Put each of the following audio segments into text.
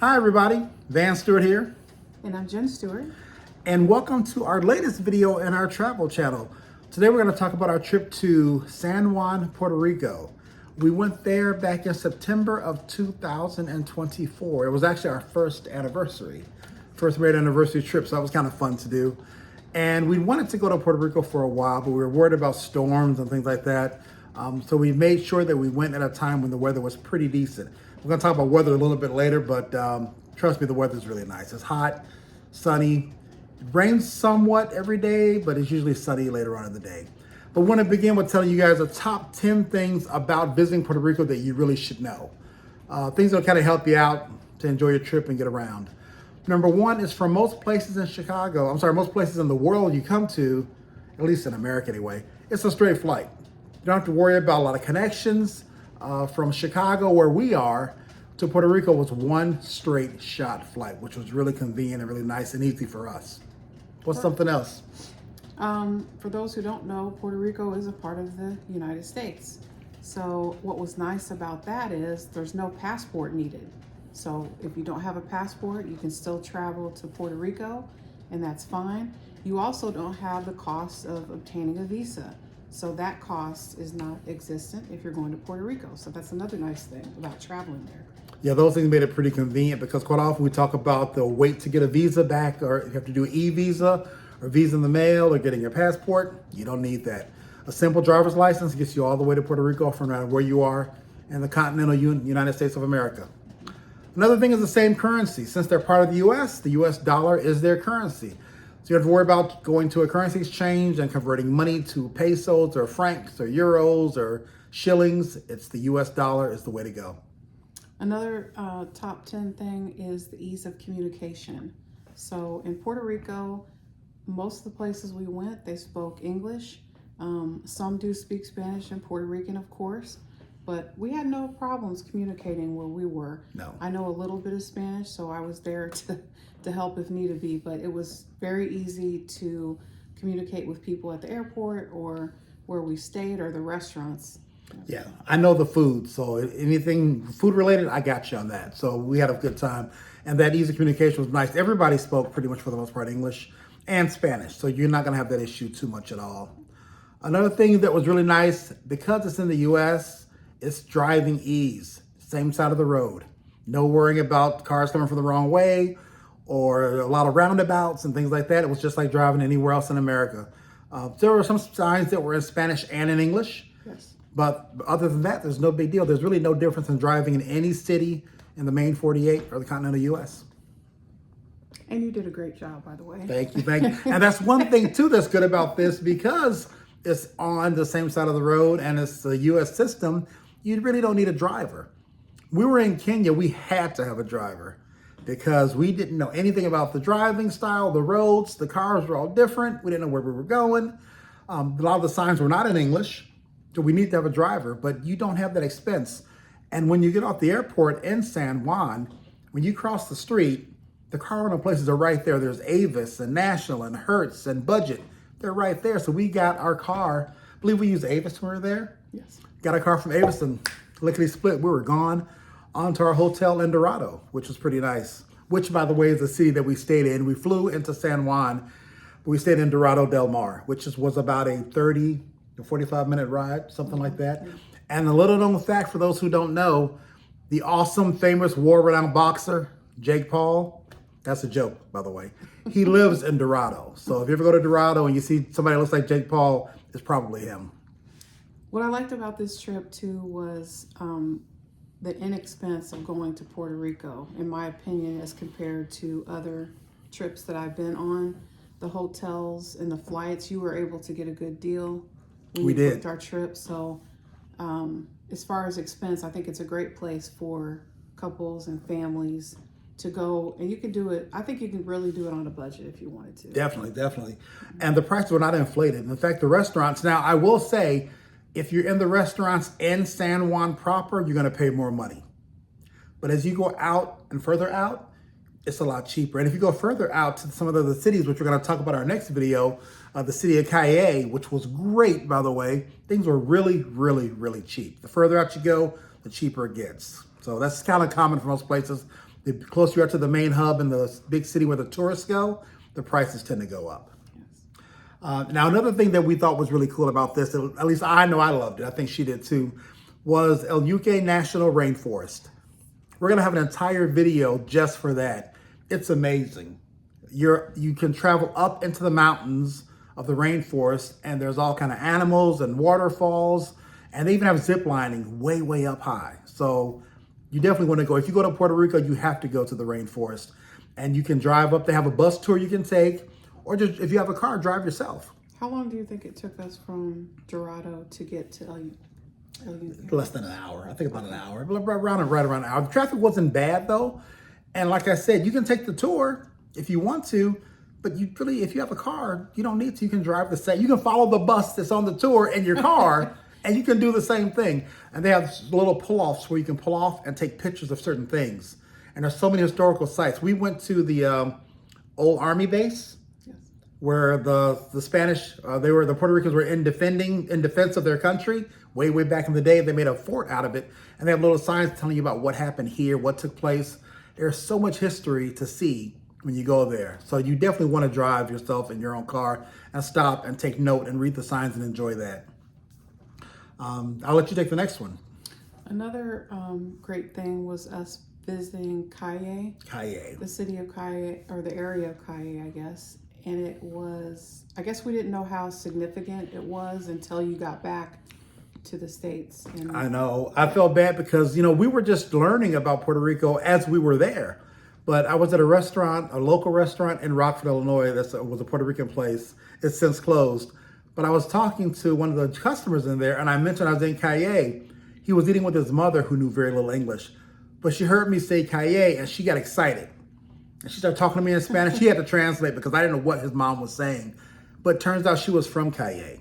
Hi everybody, Van Stewart here, And I'm Jen Stewart. and welcome to our latest video in our travel channel. Today we're going to talk about our trip to San Juan, Puerto Rico. We went there back in September of 2024. It was actually our first married anniversary trip, so that was kind of fun to do. And we wanted to go to Puerto Rico for a while, but we were worried about storms and things like that. So we made sure that we went at a time when the weather was pretty decent. We're going to talk about weather a little bit later, but trust me, the weather's really nice. It's hot, sunny. It rains somewhat every day, but it's usually sunny later on in the day. But we want to begin with telling you guys the top 10 things about visiting Puerto Rico that you really should know. Things that will kind of help you out to enjoy your trip and get around. Number one is for most places in most places in the world you come to, at least in America anyway, it's a straight flight. You don't have to worry about a lot of connections. From Chicago, where we are, to Puerto Rico was one straight shot flight, which was really convenient and really nice and easy for us. What's something else? For those who don't know, Puerto Rico is a part of the United States. So what was nice about that is there's no passport needed. So if you don't have a passport, you can still travel to Puerto Rico, and that's fine. You also don't have the cost of obtaining a visa. So that cost is not existent if you're going to Puerto Rico. So that's another nice thing about traveling there. Yeah, those things made it pretty convenient because quite often we talk about the wait to get a visa back, or you have to do an e-visa or visa in the mail or getting your passport. You don't need that. A simple driver's license gets you all the way to Puerto Rico from around where you are in the continental United States of America. Another thing is the same currency. Since they're part of the US dollar is their currency. So you have to worry about going to a currency exchange and converting money to pesos or francs or euros or shillings. It's the US dollar is the way to go. Another top 10 thing is the ease of communication. So in Puerto Rico, most of the places we went, they spoke English. Some do speak Spanish and Puerto Rican, of course, but we had no problems communicating where we were. No. I know a little bit of Spanish, so I was there to help if needed be, but it was very easy to communicate with people at the airport or where we stayed or the restaurants. Yeah, I know the food, so anything food related, I got you on that. So we had a good time, and that easy communication was nice. Everybody spoke pretty much for the most part English and Spanish, so you're not going to have that issue too much at all. Another thing that was really nice, because it's in the U.S., it's driving ease, same side of the road. No worrying about cars coming from the wrong way or a lot of roundabouts and things like that. It was just like driving anywhere else in America. There were some signs that were in Spanish and in English. Yes. But other than that, there's no big deal. There's really no difference in driving in any city in the main 48 or the continental U.S. And you did a great job, by the way. Thank you. And that's one thing, too, that's good about this, because it's on the same side of the road and it's the U.S. system, you really don't need a driver. We were in Kenya, we had to have a driver because we didn't know anything about the driving style, the roads, the cars were all different. We didn't know where we were going. A lot of the signs were not in English. So we need to have a driver, but you don't have that expense. And when you get off the airport in San Juan, when you cross the street, the car rental places are right there. There's Avis and National and Hertz and Budget. They're right there. So we got our car, I believe we used Avis when we were there. Yes. Got our car from Avis and lickety split. We were gone onto our hotel in Dorado, which was pretty nice. Which, by the way, is the city that we stayed in. We flew into San Juan, but we stayed in Dorado Del Mar, which was about a 30 to 45-minute ride, something like that. And a little known fact for those who don't know, the awesome, famous, war-renowned boxer, Jake Paul, that's a joke, by the way. He lives in Dorado. So if you ever go to Dorado and you see somebody that looks like Jake Paul, it's probably him. What I liked about this trip too was the inexpense of going to Puerto Rico, in my opinion, as compared to other trips that I've been on. The hotels and the flights, you were able to get a good deal when We you did. booked our trip. So as far as expense, I think it's a great place for couples and families to go, and you can do it. I think you can really do it on a budget if you wanted to. Definitely. And the prices were not inflated. In fact, the restaurants, now I will say, if you're in the restaurants in San Juan proper, you're going to pay more money. But as you go out and further out, it's a lot cheaper. And if you go further out to some of the other cities, which we're going to talk about in our next video, the city of Cayey, which was great, by the way, things were really, really, really cheap. The further out you go, the cheaper it gets. So that's kind of common for most places. The closer you are to the main hub in the big city where the tourists go, the prices tend to go up. Now, another thing that we thought was really cool about this, at least I know I loved it, I think she did too, was El Yuque National Rainforest. We're gonna have an entire video just for that. It's amazing. You can travel up into the mountains of the rainforest, and there's all kind of animals and waterfalls, and they even have zip lining way, way up high. So you definitely want to go. If you go to Puerto Rico, you have to go to the rainforest, and you can drive up. They have a bus tour you can take, or just if you have a car, drive yourself. How long do you think it took us from Dorado to get to El Less than an hour. I think about an hour. Right around an hour. The traffic wasn't bad though. And like I said, you can take the tour if you want to, but if you have a car, you don't need to. You can drive the same. You can follow the bus that's on the tour in your car and you can do the same thing. And they have little pull-offs where you can pull off and take pictures of certain things. And there's so many historical sites. We went to the old army base. Where the Spanish, the Puerto Ricans were in defense of their country way back in the day. They made a fort out of it, and they have little signs telling you about what happened here, what took place. There's so much history to see when you go there. So you definitely want to drive yourself in your own car and stop and take note and read the signs and enjoy that. I'll let you take the next one. Another great thing was us visiting Calle. The city of Calle, or the area of Calle, I guess. And it was, I guess we didn't know how significant it was until you got back to the States. And I know. I felt bad because, we were just learning about Puerto Rico as we were there. But I was at a local restaurant in Rockford, Illinois. That was a Puerto Rican place. It's since closed. But I was talking to one of the customers in there, and I mentioned I was in Calle. He was eating with his mother, who knew very little English. But she heard me say Calle, and she got excited. And she started talking to me in Spanish. She had to translate because I didn't know what his mom was saying. But it turns out she was from Calle.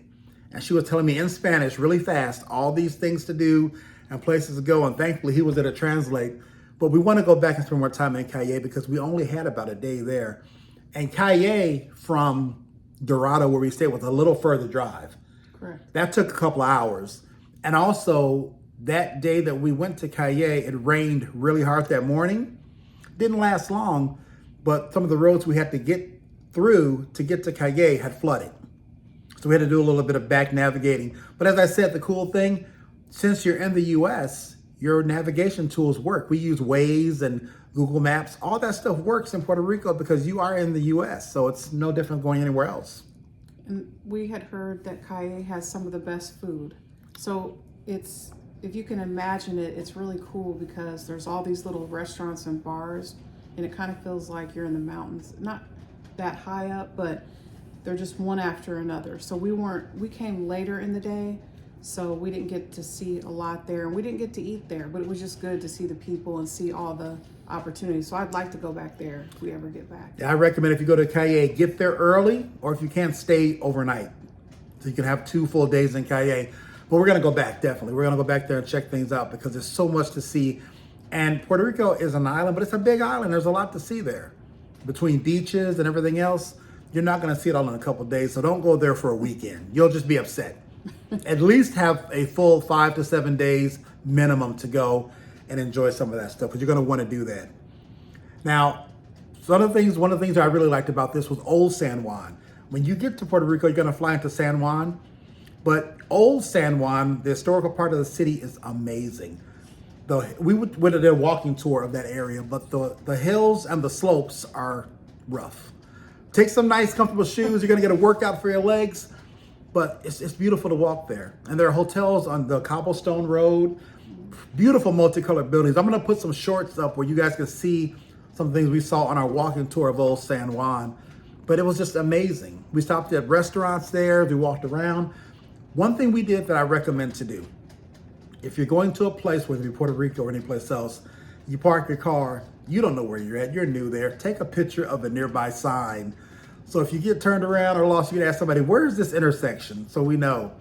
And she was telling me in Spanish really fast all these things to do and places to go. And thankfully, he was there to translate. But we want to go back and spend more time in Calle because we only had about a day there. And Calle from Dorado, where we stayed, was a little further drive. Correct. That took a couple of hours. And also, that day that we went to Calle, it rained really hard that morning. Didn't last long. But some of the roads we had to get through to get to Calle had flooded. So we had to do a little bit of back navigating. But as I said, the cool thing, since you're in the US, your navigation tools work. We use Waze and Google Maps. All that stuff works in Puerto Rico because you are in the US. So it's no different going anywhere else. And we had heard that Calle has some of the best food. So if you can imagine it, it's really cool because there's all these little restaurants and bars. And it kind of feels like you're in the mountains, not that high up, but they're just one after another. So we came later in the day, so we didn't get to see a lot there, and we didn't get to eat there, but it was just good to see the people and see all the opportunities. So I'd like to go back there if we ever get back. Yeah, I recommend if you go to Calle, get there early, or if you can't, stay overnight. So you can have 2 full days in Calle. But we're gonna go back, definitely. We're gonna go back there and check things out because there's so much to see. And Puerto Rico is an island, but it's a big island. There's a lot to see there. Between beaches and everything else, you're not gonna see it all in a couple of days, so don't go there for a weekend. You'll just be upset. At least have a full 5 to 7 days minimum to go and enjoy some of that stuff, because you're gonna wanna do that. Now, one of the things I really liked about this was Old San Juan. When you get to Puerto Rico, you're gonna fly into San Juan, but Old San Juan, the historical part of the city, is amazing. We went on a walking tour of that area, but the hills and the slopes are rough. Take some nice, comfortable shoes. You're gonna get a workout for your legs, but it's beautiful to walk there. And there are hotels on the cobblestone road, beautiful multicolored buildings. I'm gonna put some shorts up where you guys can see some things we saw on our walking tour of Old San Juan. But it was just amazing. We stopped at restaurants there, we walked around. One thing we did that I recommend to do, if you're going to a place, whether it be Puerto Rico or any place else, you park your car, you don't know where you're at, you're new there, take a picture of a nearby sign. So if you get turned around or lost, you can ask somebody, where is this intersection? So we know.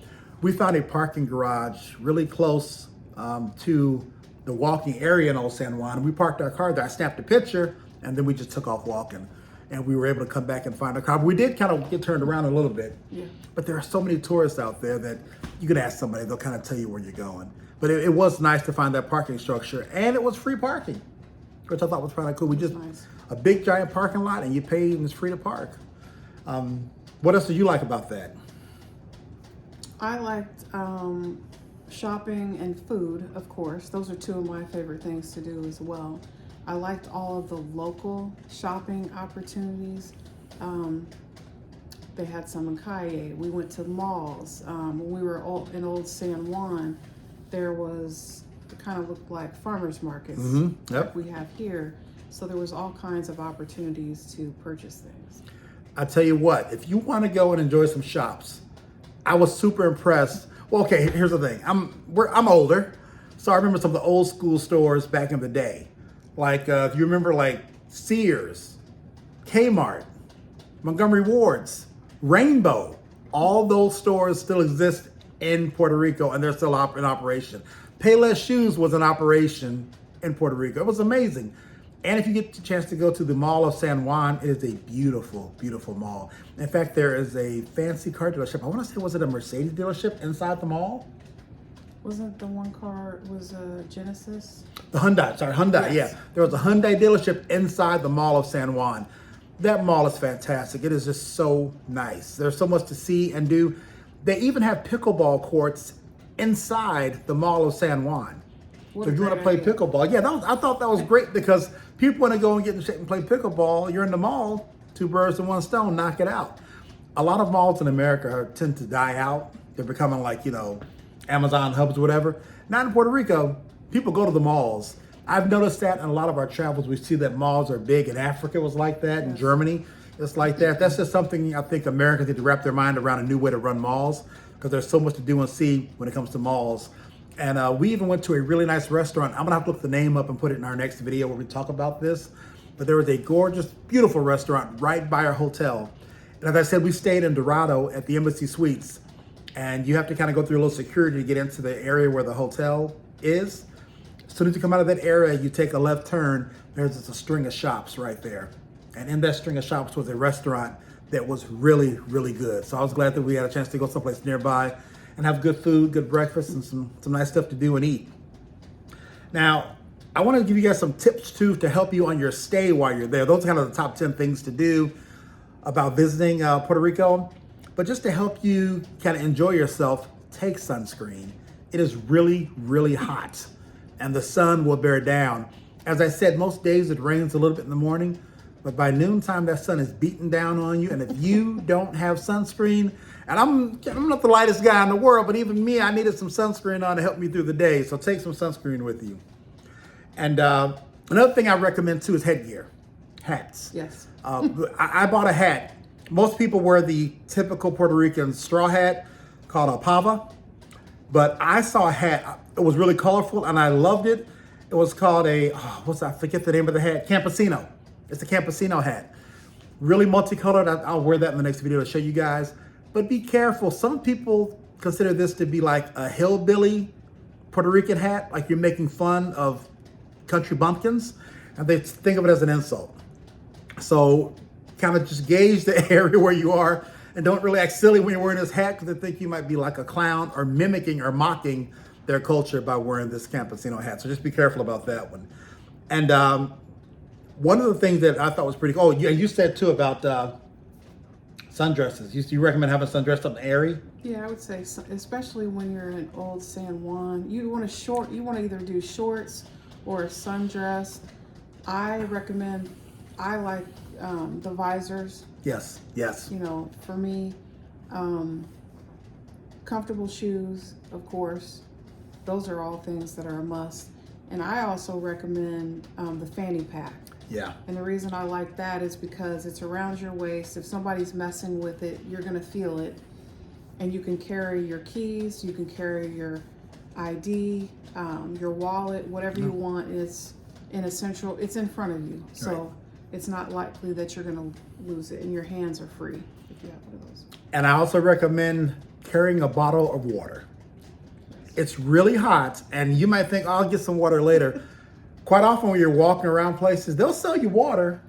We found a parking garage really close to the walking area in Old San Juan. We parked our car there, I snapped a picture, and then we just took off walking. And we were able to come back and find our car. We did kind of get turned around a little bit, but there are so many tourists out there that you can ask somebody, they'll kind of tell you where you're going. But it was nice to find that parking structure, and it was free parking. which I thought was kind of cool. We just, Nice. a big giant parking lot and you pay and it's free to park. What else did you like about that? I liked shopping and food, of course. Those are two of my favorite things to do as well. I liked all of the local shopping opportunities. They had some in Calle. We went to malls. When we were in Old San Juan, there was, it kind of looked like farmers markets Yep. like we have here. So there was all kinds of opportunities to purchase things. I tell you what, if you want to go and enjoy some shops, I was super impressed. Well, okay, here's the thing. I'm older, so I remember some of the old school stores back in the day. Like if you remember, like Sears, Kmart, Montgomery Ward's, Rainbow. All those stores still exist in Puerto Rico, and they're still in operation. Payless Shoes was in operation in Puerto Rico. It was amazing. And if you get the chance to go to the Mall of San Juan, it is a beautiful, beautiful mall. In fact, there is a fancy car dealership. I want to say, was it a Mercedes dealership inside the mall? Wasn't the one car, was a Genesis? The Hyundai, Yes. yeah. There was a Hyundai dealership inside the Mall of San Juan. That mall is fantastic. It is just so nice. There's so much to see and do. They even have pickleball courts inside the Mall of San Juan. What So a if you want to great play idea. pickleball, yeah, I thought that was great because people want to go and get in shape and play pickleball. You're in the mall, two birds in one stone, knock it out. A lot of malls in America tend to die out. They're becoming like, Amazon hubs or whatever. Not in Puerto Rico. People go to the malls. I've noticed that in a lot of our travels, we see that malls are big. In Africa was like that. In Germany, it's like that. That's just something I think Americans need to wrap their mind around, a new way to run malls, because there's so much to do and see when it comes to malls. And we even went to a really nice restaurant. I'm gonna have to look the name up and put it in our next video where we talk about this. But there was a gorgeous, beautiful restaurant right by our hotel. And as I said, we stayed in Dorado at the Embassy Suites. And you have to kind of go through a little security to get into the area where the hotel is. As soon as you come out of that area, you take a left turn, there's just a string of shops right there. And in that string of shops was a restaurant that was really, really good. So I was glad that we had a chance to go someplace nearby and have good food, good breakfast, and some nice stuff to do and eat. Now, I want to give you guys some tips too to help you on your stay while you're there. Those are kind of the top 10 things to do about visiting Puerto Rico. But just to help you kind of enjoy yourself, take sunscreen. It is really, really hot and the sun will bear down. As I said, most days it rains a little bit in the morning, but by noontime that sun is beating down on you. And if you don't have sunscreen, and I'm not the lightest guy in the world, but even me, I needed some sunscreen on to help me through the day. So take some sunscreen with you. And another thing I recommend too is headgear, hats. Yes. I bought a hat. Most people wear the typical Puerto Rican straw hat called a pava, but I saw a hat. It was really colorful and I loved it. It was called I forget the name of the hat, Campesino. It's a Campesino hat. Really multicolored. I'll wear that in the next video to show you guys. But be careful. Some people consider this to be like a hillbilly Puerto Rican hat, like you're making fun of country bumpkins, and they think of it as an insult. So kind of just gauge the area where you are and don't really act silly when you're wearing this hat, because they think you might be like a clown or mimicking or mocking their culture by wearing this Campesino hat. So just be careful about that one. And one of the things that I thought was pretty cool, oh, you said too about sundresses. You recommend having sundress something airy? Yeah, I would say, especially when you're in Old San Juan, you want to either do shorts or a sundress. I like the visors. Yes, yes. For me, comfortable shoes, of course. Those are all things that are a must. And I also recommend the fanny pack. Yeah. And the reason I like that is because it's around your waist. If somebody's messing with it, you're gonna feel it. And you can carry your keys, you can carry your ID, your wallet, whatever you want. It's it's in front of you. So Right. it's not likely that you're gonna lose it, and your hands are free if you have one of those. And I also recommend carrying a bottle of water. It's really hot, and you might think, I'll get some water later. Quite often when you're walking around places, they'll sell you water.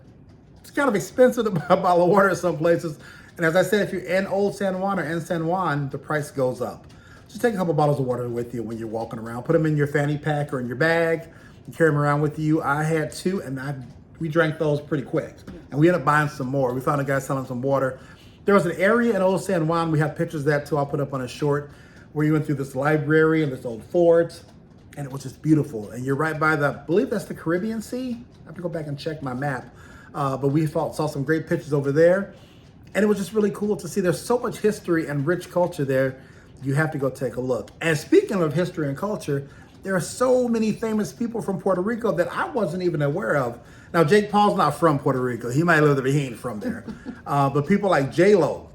It's kind of expensive to buy a bottle of water in some places. And as I said, if you're in Old San Juan or in San Juan, the price goes up. Just take a couple bottles of water with you when you're walking around. Put them in your fanny pack or in your bag. You carry them around with you. I had two, and we drank those pretty quick. And we ended up buying some more. We found a guy selling some water. There was an area in Old San Juan. We have pictures of that too. I'll put up on a short, where you went through this library and this old fort, and it was just beautiful. And you're right by I believe that's the Caribbean Sea. I have to go back and check my map. But we saw some great pictures over there. And it was just really cool to see. There's so much history and rich culture there. You have to go take a look. And speaking of history and culture, there are so many famous people from Puerto Rico that I wasn't even aware of. Now, Jake Paul's not from Puerto Rico. He might live there, but he ain't from there. But people like J-Lo,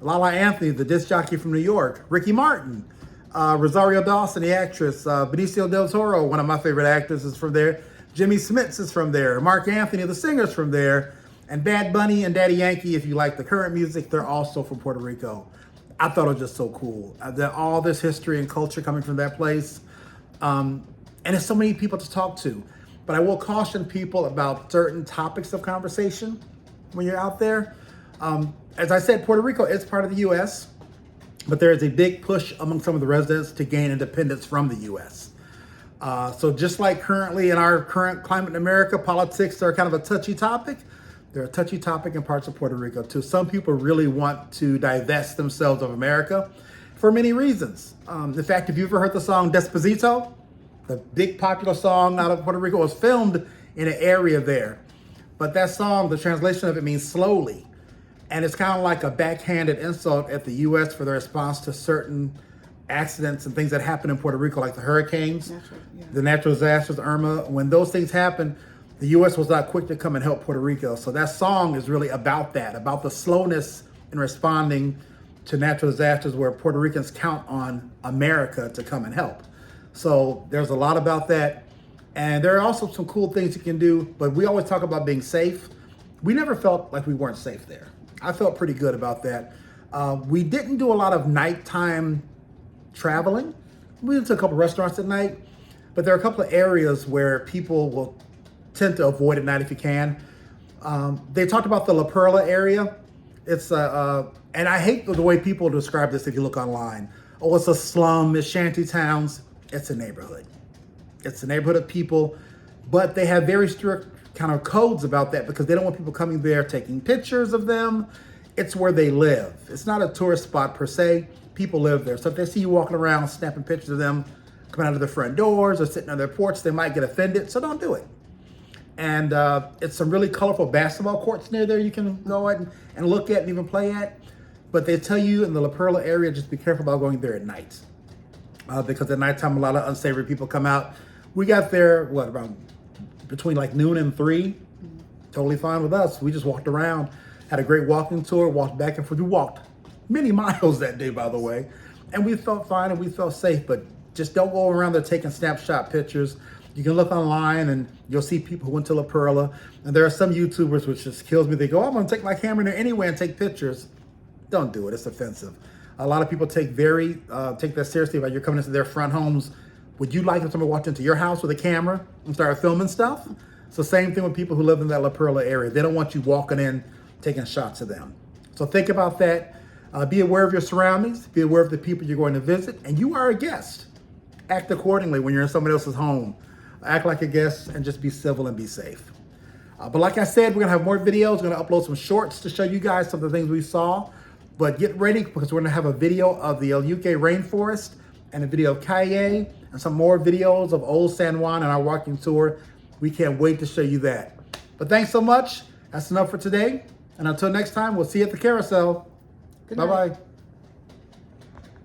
Lala Anthony, the disc jockey from New York, Ricky Martin, Rosario Dawson, the actress, Benicio del Toro, one of my favorite actors, is from there. Jimmy Smits is from there. Mark Anthony, the singer's from there. And Bad Bunny and Daddy Yankee, if you like the current music, they're also from Puerto Rico. I thought it was just so cool. All this history and culture coming from that place. And there's so many people to talk to. But I will caution people about certain topics of conversation when you're out there. As I said, Puerto Rico is part of the U.S., but there is a big push among some of the residents to gain independence from the U.S. So just like currently in our current climate in America, politics are kind of a touchy topic. They're a touchy topic in parts of Puerto Rico too. Some people really want to divest themselves of America for many reasons. In fact, if you've ever heard the song Despacito, the big popular song out of Puerto Rico, was filmed in an area there. But that song, the translation of it means slowly. And it's kind of like a backhanded insult at the U.S. for their response to certain accidents and things that happen in Puerto Rico, like the hurricanes, the natural disasters, Irma. When those things happen, the U.S. was not quick to come and help Puerto Rico. So that song is really about that, about the slowness in responding to natural disasters where Puerto Ricans count on America to come and help. So there's a lot about that. And there are also some cool things you can do, but we always talk about being safe. We never felt like we weren't safe there. I felt pretty good about that. We didn't do a lot of nighttime traveling. We went to a couple restaurants at night, but there are a couple of areas where people will tend to avoid at night if you can. They talked about the La Perla area. It's and I hate the way people describe this if you look online. Oh, it's a slum, it's shanty towns. It's a neighborhood. It's a neighborhood of people, but they have very strict kind of codes about that because they don't want people coming there taking pictures of them. It's where they live. It's not a tourist spot per se. People live there. So if they see you walking around snapping pictures of them coming out of their front doors or sitting on their porch, they might get offended. So don't do it. And it's some really colorful basketball courts near there you can go and look at and even play at. But they tell you in the La Perla area, just be careful about going there at night. Because at nighttime, a lot of unsavory people come out. We got there, around between like noon and 3. Totally fine with us. We just walked around, had a great walking tour, walked back and forth. We walked many miles that day, by the way. And we felt fine and we felt safe, but just don't go around there taking snapshot pictures. You can look online and you'll see people who went to La Perla. And there are some YouTubers, which just kills me. They go, I'm gonna take my camera there anyway and take pictures. Don't do it, it's offensive. A lot of people take that seriously about you're coming into their front homes. Would you like if someone walked into your house with a camera and started filming stuff? So same thing with people who live in that La Perla area. They don't want you walking in, taking shots of them. So think about that. Be aware of your surroundings. Be aware of the people you're going to visit. And you are a guest. Act accordingly when you're in somebody else's home. Act like a guest and just be civil and be safe. But like I said, we're gonna have more videos. We're gonna upload some shorts to show you guys some of the things we saw. But get ready because we're gonna have a video of the El Yuque rainforest and a video of Calle and some more videos of Old San Juan and our walking tour. We can't wait to show you that. But thanks so much. That's enough for today. And until next time, we'll see you at the carousel. Bye-bye.